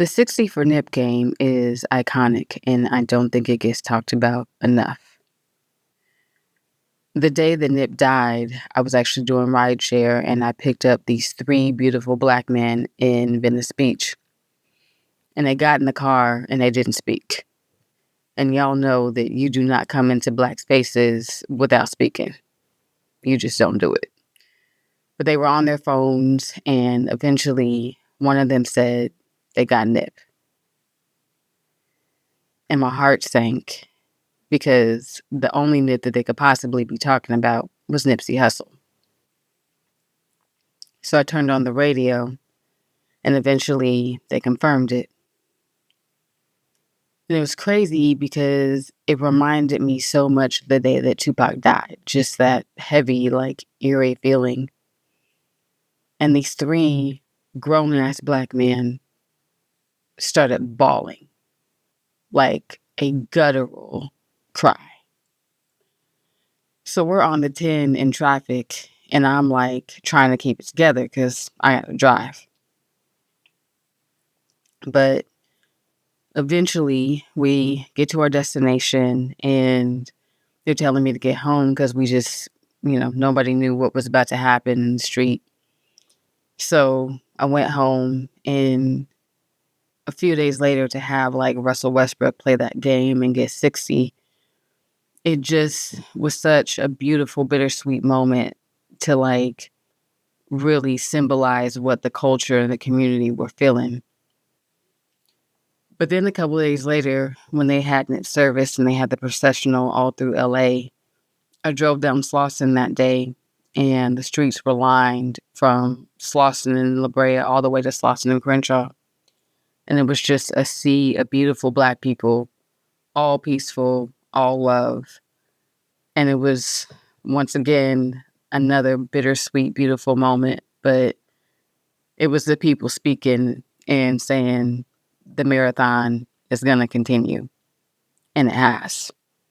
The 60 for Nip game is iconic, and I don't think it gets talked about enough. The day that Nip died, I was actually doing rideshare, and I picked up these three beautiful black men in Venice Beach. And they got in the car, and they didn't speak. And y'all know that you do not come into black spaces without speaking. You just don't do it. But they were on their phones, and eventually one of them said they got Nip. And my heart sank because the only Nip that they could possibly be talking about was Nipsey Hussle. So I turned on the radio, and eventually they confirmed it. And it was crazy because it reminded me so much of the day that Tupac died. Just that heavy, eerie feeling. And these three grown-ass black men started bawling. Like a guttural cry. So we're on the 10 in traffic, and I'm trying to keep it together because I got to drive. But eventually we get to our destination, and they're telling me to get home because we just, nobody knew what was about to happen in the street. So I went home, and a few days later to have Russell Westbrook play that game and get 60, it just was such a beautiful, bittersweet moment to really symbolize what the culture and the community were feeling. But then a couple of days later, when they had Nip service and they had the processional all through LA, I drove down Slauson that day, and the streets were lined from Slauson and La Brea all the way to Slauson and Crenshaw. And it was just a sea of beautiful black people, all peaceful, all love. And it was, once again, another bittersweet, beautiful moment. But it was the people speaking and saying the marathon is going to continue. And it has.